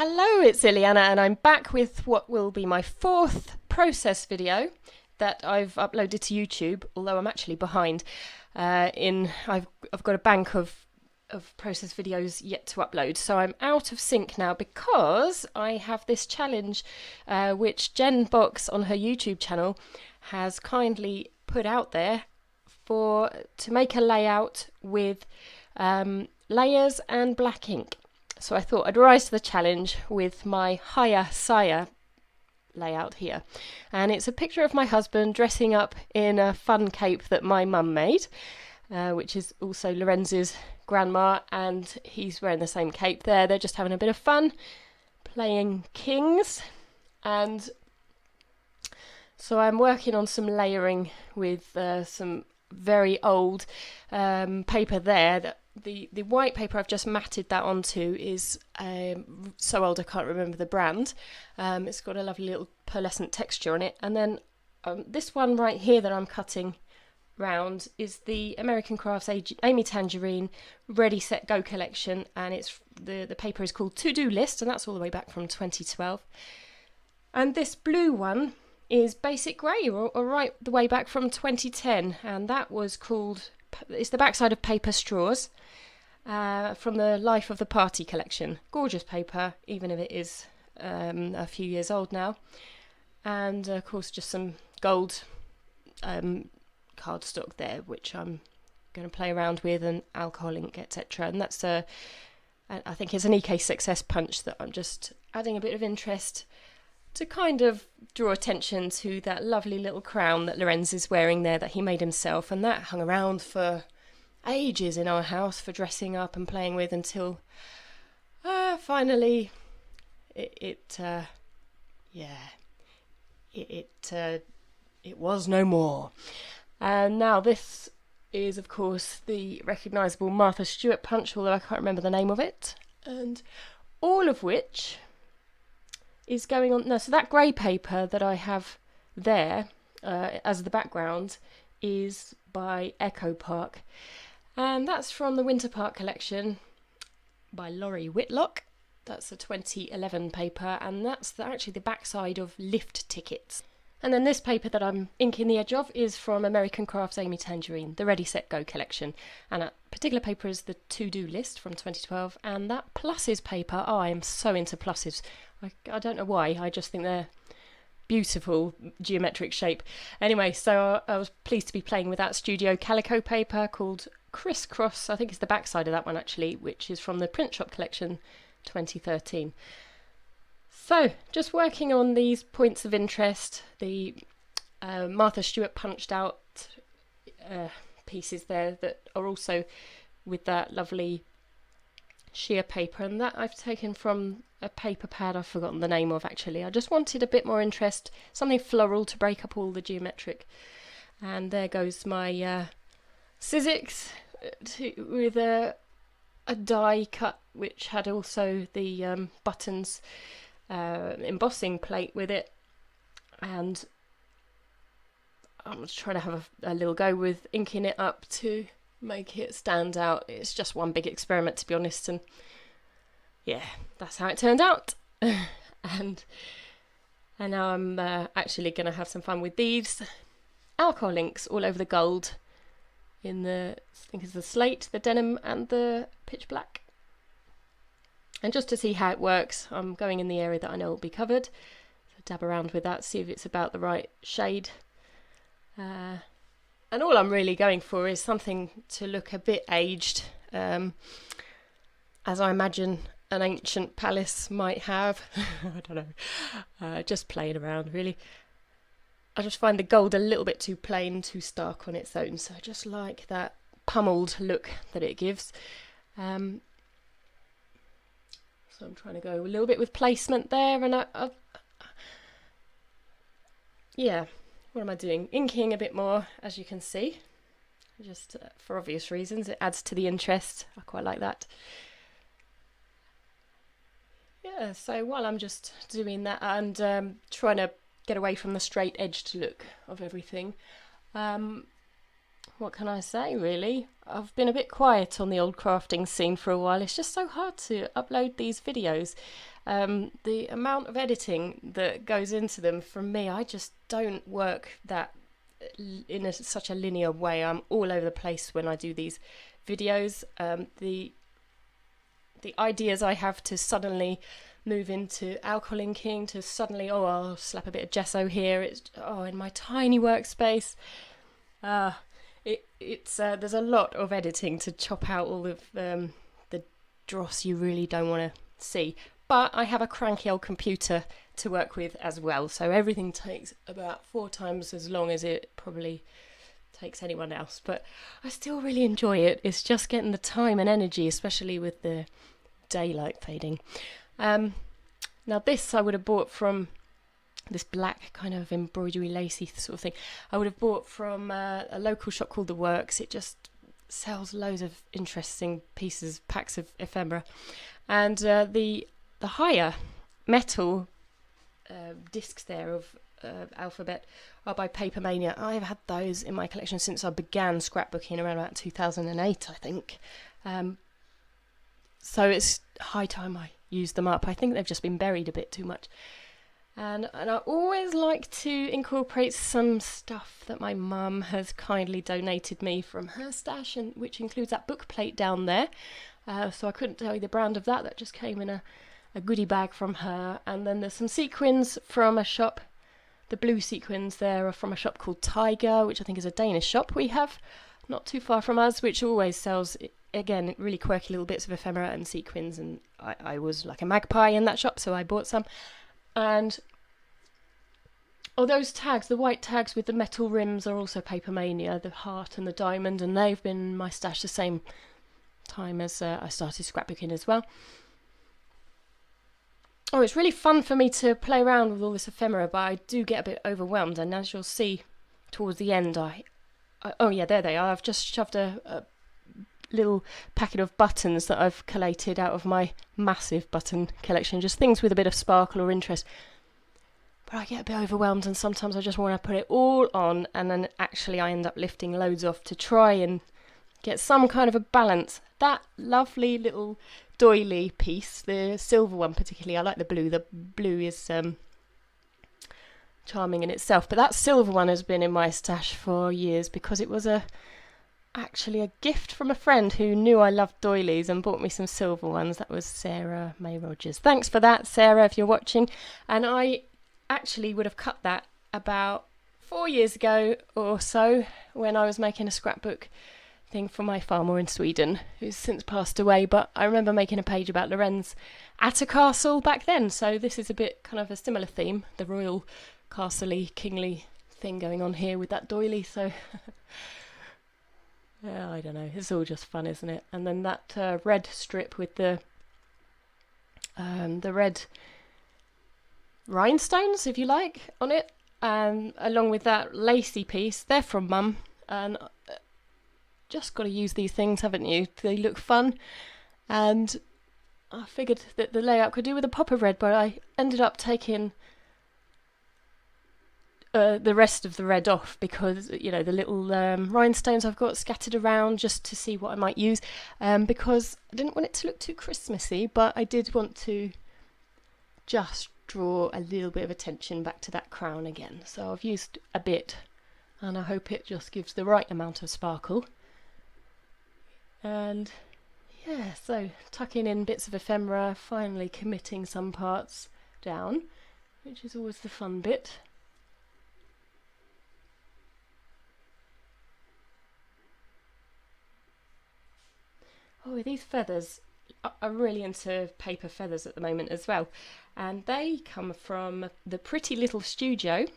Hello, it's Ileana and I'm back with what will be my fourth process video that I've uploaded to YouTube, although I'm actually behind. I've got a bank of process videos yet to upload, so I'm out of sync now because I have this challenge which Jen Box on her YouTube channel has kindly put out there to make a layout with layers and black ink. So I thought I'd rise to the challenge with my Hiya, Sire layout here. And it's a picture of my husband dressing up in a fun cape that my mum made, which is also Lorens's grandma, and he's wearing the same cape there. They're just having a bit of fun playing kings. And so I'm working on some layering with some very old paper there. That the white paper I've just matted that onto is so old I can't remember the brand. It's got a lovely little pearlescent texture on it. And then this one right here that I'm cutting round is the American Crafts Amy Tangerine Ready Set Go collection, and it's the paper is called To Do List, and that's all the way back from 2012. And this blue one is Basic Grey, or right the way back from 2010, and that was called, it's the backside of Paper Straws from the Life of the Party collection. Gorgeous paper, even if it is a few years old now. And of course just some gold cardstock there, which I'm going to play around with, and alcohol ink, etc. And that's I think it's an EK Success punch that I'm just adding a bit of interest to kind of draw attention to that lovely little crown that Lorens is wearing there that he made himself, and that hung around for ages in our house for dressing up and playing with until finally it was no more. And now this is of course the recognisable Martha Stewart punch, although I can't remember the name of it, and all of which is going on now. So that grey paper that I have there as the background is by Echo Park, and that's from the Winter Park collection by Laurie Whitlock. That's a 2011 paper, and that's actually the backside of lift tickets. And then this paper that I'm inking the edge of is from American Crafts Amy Tangerine, the Ready Set Go collection. And that particular paper is the To Do List from 2012. And that pluses paper, I am so into pluses. I don't know why, I just think they're beautiful geometric shape. Anyway, so I was pleased to be playing with that Studio Calico paper called Crisscross. I think it's the backside of that one actually, which is from the Print Shop collection 2013. So, just working on these points of interest, the Martha Stewart punched out pieces there that are also with that lovely sheer paper, and that I've taken from a paper pad I've forgotten the name of actually. I just wanted a bit more interest, something floral to break up all the geometric. And there goes my Sizzix with a die cut, which had also the buttons embossing plate with it, and I'm just trying to have a little go with inking it up to make it stand out. It's just one big experiment, to be honest, and yeah, that's how it turned out. and now I'm actually going to have some fun with these alcohol inks all over the gold in the, I think it's the slate, the denim and the pitch black. And just to see how it works, I'm going in the area that I know will be covered. So dab around with that, see if it's about the right shade. And all I'm really going for is something to look a bit aged, as I imagine an ancient palace might have. I don't know. Just playing around, really. I just find the gold a little bit too plain, too stark on its own. So I just like that pummeled look that it gives. So I'm trying to go a little bit with placement there, and yeah, what am I doing? Inking a bit more, as you can see, just for obvious reasons. It adds to the interest. I quite like that. Yeah, so while I'm just doing that and trying to get away from the straight edged look of everything, what can I say, really? I've been a bit quiet on the old crafting scene for a while. It's just so hard to upload these videos. The amount of editing that goes into them, from me, I just don't work that in such a linear way. I'm all over the place when I do these videos. The ideas I have to suddenly move into alcohol inking, to suddenly, I'll slap a bit of gesso here. It's in my tiny workspace. There's a lot of editing to chop out all of the dross you really don't want to see. But I have a cranky old computer to work with as well, so everything takes about 4 times as long as it probably takes anyone else. But I still really enjoy it. It's just getting the time and energy, especially with the daylight fading. Now this I would have bought from this black kind of embroidery lacy sort of thing. I would have bought from a local shop called The Works. It just sells loads of interesting pieces, packs of ephemera. And the Hiya metal discs there of alphabet are by Paper Mania. I've had those in my collection since I began scrapbooking around about 2008, I think. So it's high time I use them up. I think they've just been buried a bit too much. And I always like to incorporate some stuff that my mum has kindly donated me from her stash, and which includes that book plate down there. So I couldn't tell you the brand of that. That just came in a goodie bag from her. And then there's some sequins from a shop. The blue sequins there are from a shop called Tiger, which I think is a Danish shop we have not too far from us, which always sells, again, really quirky little bits of ephemera and sequins. And I was like a magpie in that shop, so I bought some. And those tags, the white tags with the metal rims, are also Paper Mania, the heart and the diamond, and they've been in my stash the same time as I started scrapbooking as well. It's really fun for me to play around with all this ephemera, but I do get a bit overwhelmed, and as you'll see towards the end, there they are. I've just shoved a little packet of buttons that I've collated out of my massive button collection, just things with a bit of sparkle or interest. But I get a bit overwhelmed, and sometimes I just want to put it all on, and then actually I end up lifting loads off to try and get some kind of a balance. That lovely little doily piece, the silver one particularly, I like the blue. The blue is charming in itself, but that silver one has been in my stash for years because it was actually a gift from a friend who knew I loved doilies and bought me some silver ones. That was Sarah May Rogers. Thanks for that, Sarah, if you're watching. And I actually would have cut that about 4 years ago or so when I was making a scrapbook thing for my farmer in Sweden, who's since passed away, but I remember making a page about Lorens at a castle back then, so this is a bit kind of a similar theme, the royal castle-y, kingly thing going on here with that doily, so yeah, I don't know, it's all just fun, isn't it? And then that red strip with the red rhinestones, if you like, on it, along with that lacy piece, they're from Mum, and just got to use these things, haven't you? They look fun, and I figured that the layout could do with a pop of red, but I ended up taking the rest of the red off because, you know, the little rhinestones I've got scattered around just to see what I might use, because I didn't want it to look too Christmassy, but I did want to just draw a little bit of attention back to that crown again. So I've used a bit, and I hope it just gives the right amount of sparkle. And yeah, so tucking in bits of ephemera, finally committing some parts down, which is always the fun bit. These feathers, I'm really into paper feathers at the moment as well, and they come from the Pretty Little Studio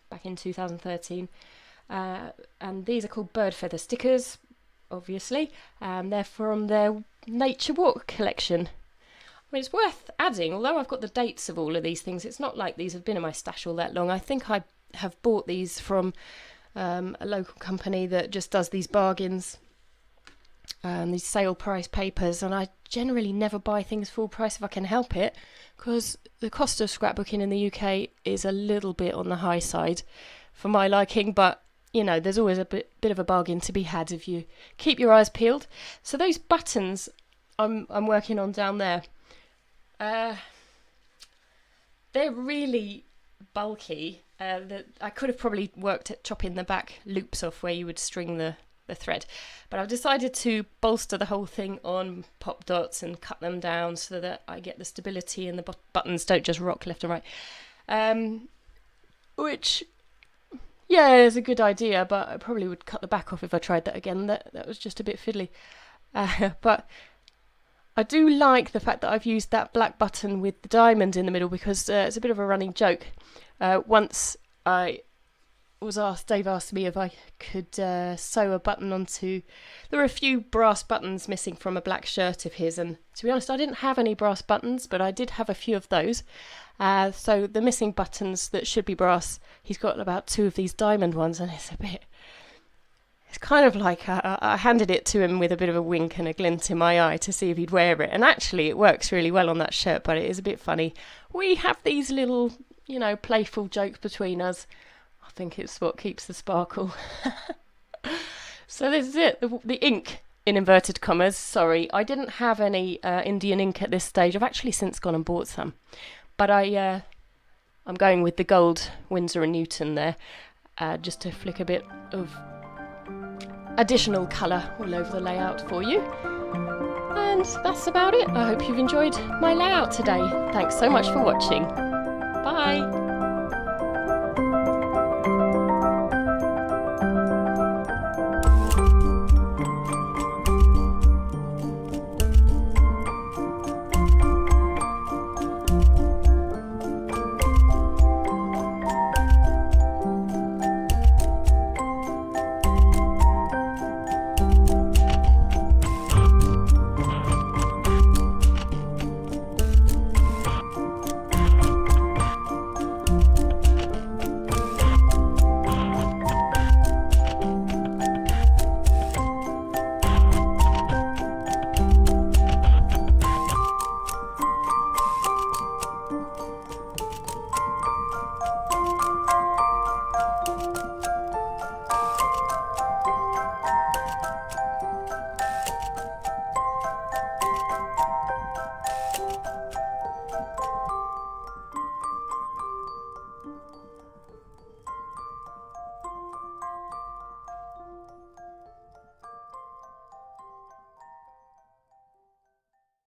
back in 2013, and these are called bird feather stickers, obviously, and they're from their Nature Walk collection. I mean, it's worth adding, although I've got the dates of all of these things, it's not like these have been in my stash all that long. I think I have bought these from a local company that just does these bargains, these sale price papers, and I generally never buy things full price if I can help it, because the cost of scrapbooking in the UK is a little bit on the high side for my liking, but you know, there's always a bit of a bargain to be had if you keep your eyes peeled. So those buttons I'm working on down there, they're really bulky. I could have probably worked at chopping the back loops off where you would string the thread, but I've decided to bolster the whole thing on pop dots and cut them down so that I get the stability and the buttons don't just rock left and right, which, yeah, is a good idea, but I probably would cut the back off if I tried that again. That was just a bit fiddly, but I do like the fact that I've used that black button with the diamond in the middle, because it's a bit of a running joke. Once Dave asked me if I could sew a button onto... There were a few brass buttons missing from a black shirt of his, and to be honest, I didn't have any brass buttons, but I did have a few of those. So the missing buttons that should be brass, he's got about 2 of these diamond ones, and it's kind of like I handed it to him with a bit of a wink and a glint in my eye to see if he'd wear it, and actually it works really well on that shirt, but it is a bit funny. We have these little, you know, playful jokes between us. I think it's what keeps the sparkle. So this is it, the ink, in inverted commas. Sorry, I didn't have any Indian ink at this stage. I've actually since gone and bought some, but I'm going with the gold Winsor & Newton there, just to flick a bit of additional colour all over the layout for you. And that's about it. I hope you've enjoyed my layout today. Thanks so much for watching. Bye.